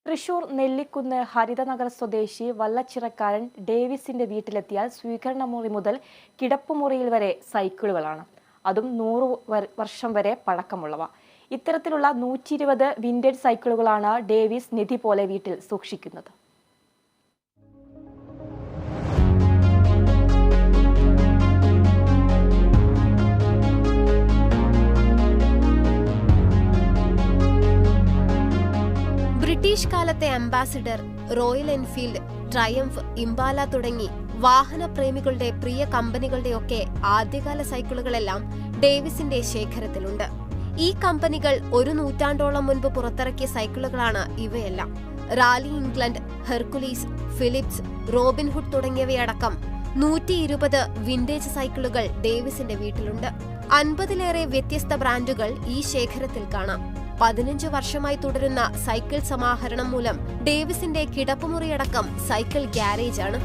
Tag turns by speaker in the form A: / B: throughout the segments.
A: തൃശൂർ നെല്ലിക്കുന്ന് ഹരിതനഗർ സ്വദേശി വല്ലച്ചിറക്കാരൻ ഡേവിസിന്റെ വീട്ടിലെത്തിയാൽ സ്വീകരണമുറി മുതൽ കിടപ്പുമുറിയിൽ വരെ സൈക്കിളുകളാണ്. അതും 100 വർഷം വരെ പഴക്കമുള്ളവ. ഇത്തരത്തിലുള്ള 120 വിന്റേജ് സൈക്കിളുകളാണ് ഡേവിസ് നിധി പോലെ വീട്ടിൽ സൂക്ഷിക്കുന്നത്.
B: ബ്രിട്ടീഷ് കാലത്തെ അംബാസിഡർ, റോയൽ എൻഫീൽഡ്, ട്രയംഫ്, ഇംബാല തുടങ്ങി വാഹനപ്രേമികളുടെ പ്രിയ കമ്പനികളുടെയൊക്കെ ആദ്യകാല സൈക്കിളുകളെല്ലാം ഡേവിസിന്റെ ശേഖരത്തിലുണ്ട്. ഈ കമ്പനികൾ ഒരു നൂറ്റാണ്ടോളം മുൻപ് പുറത്തിറക്കിയ സൈക്കിളുകളാണ് ഇവയെല്ലാം. Rally England, Hercules, Philips, Robin Hood തുടങ്ങിയവയടക്കം 120 വിന്റേജ് സൈക്കിളുകൾ ഡേവിസിന്റെ വീട്ടിലുണ്ട്. 50-ലേറെ വ്യത്യസ്ത ബ്രാൻഡുകൾ ഈ ശേഖരത്തിൽ കാണാം. 15 വർഷമായി തുടരുന്ന സൈക്കിൾ സമാഹരണം മൂലം ഡേവിസിന്റെ കിടപ്പുമുറിയടക്കം സൈക്കിൾ ഗ്യാരേജാണ്.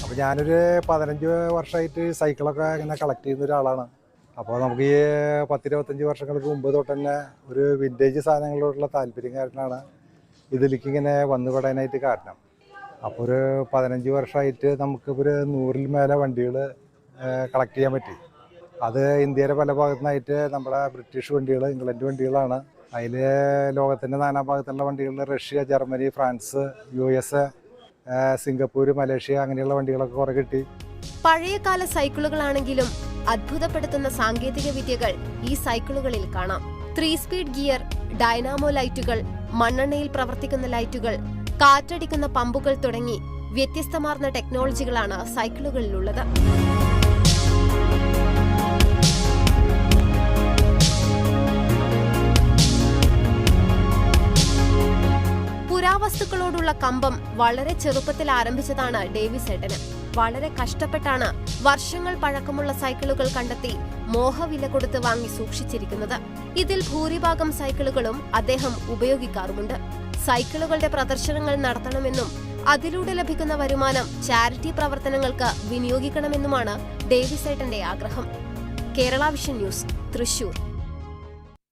C: അപ്പോൾ ഞാനൊരു 15 വർഷമായിട്ട് സൈക്കിളൊക്കെ ഇങ്ങനെ കളക്ട് ചെയ്യുന്ന ഒരാളാണ്. അപ്പോൾ നമുക്ക് ഈ 10-25 വർഷങ്ങൾക്ക് മുമ്പ് തൊട്ട് തന്നെ ഒരു വിൻറ്റേജ് സാധനങ്ങളോടുള്ള താല്പര്യം കാരണമാണ് ഇതിലേക്ക് ഇങ്ങനെ വന്നുപെടാനായിട്ട് കാരണം. അപ്പോൾ ഒരു 15 വർഷമായിട്ട് നമുക്കിപ്പോൾ 100-ൽ മേലെ വണ്ടികൾ കളക്ട് ചെയ്യാൻ പറ്റി. അത് ഇന്ത്യയുടെ പല ഭാഗത്തു നിന്നായിട്ട് നമ്മുടെ ബ്രിട്ടീഷ് വണ്ടികൾ, ഇംഗ്ലണ്ട് വണ്ടികളാണ്. അതിൽ ലോകത്തിൻ്റെ നാനാഭാഗത്തുള്ള വണ്ടികൾ Russia, Germany, France, US, Singapore, Malaysia അങ്ങനെയുള്ള വണ്ടികളൊക്കെ കുറേ കിട്ടി.
B: പഴയകാല സൈക്കിളുകളാണെങ്കിലും അത്ഭുതപ്പെടുത്തുന്ന സാങ്കേതിക വിദ്യകൾ ഈ സൈക്കിളുകളിൽ കാണാം. 3 സ്പീഡ് ഗിയർ, ഡൈനാമോ ലൈറ്റുകൾ, മണ്ണെണ്ണയിൽ പ്രവർത്തിക്കുന്ന ലൈറ്റുകൾ, കാറ്റടിക്കുന്ന പമ്പുകൾ തുടങ്ങി വ്യത്യസ്തമാർന്ന ടെക്നോളജികളാണ് സൈക്കിളുകളിലുള്ളത്. പുരാവസ്തുക്കളോടുള്ള കമ്പം വളരെ ചെറുപ്പത്തിൽ ആരംഭിച്ചതാണ് ഡേവിസ് ഏട്ടന്. വളരെ കഷ്ടപ്പെട്ടാണ് വർഷങ്ങൾ പഴക്കമുള്ള സൈക്കിളുകൾ കണ്ടെത്തി മോഹവില കൊടുത്ത് വാങ്ങി സൂക്ഷിച്ചിരിക്കുന്നത്. ഇതിൽ ഭൂരിഭാഗം സൈക്കിളുകളും അദ്ദേഹം ഉപയോഗിക്കാറുമുണ്ട്. സൈക്കിളുകളുടെ പ്രദർശനങ്ങൾ നടത്തണമെന്നും അതിലൂടെ ലഭിക്കുന്ന വരുമാനം ചാരിറ്റി പ്രവർത്തനങ്ങൾക്ക് വിനിയോഗിക്കണമെന്നുമാണ് ഡേവിസ് ഏട്ടന്റെ ആഗ്രഹം. Kerala vision news, Thrissur.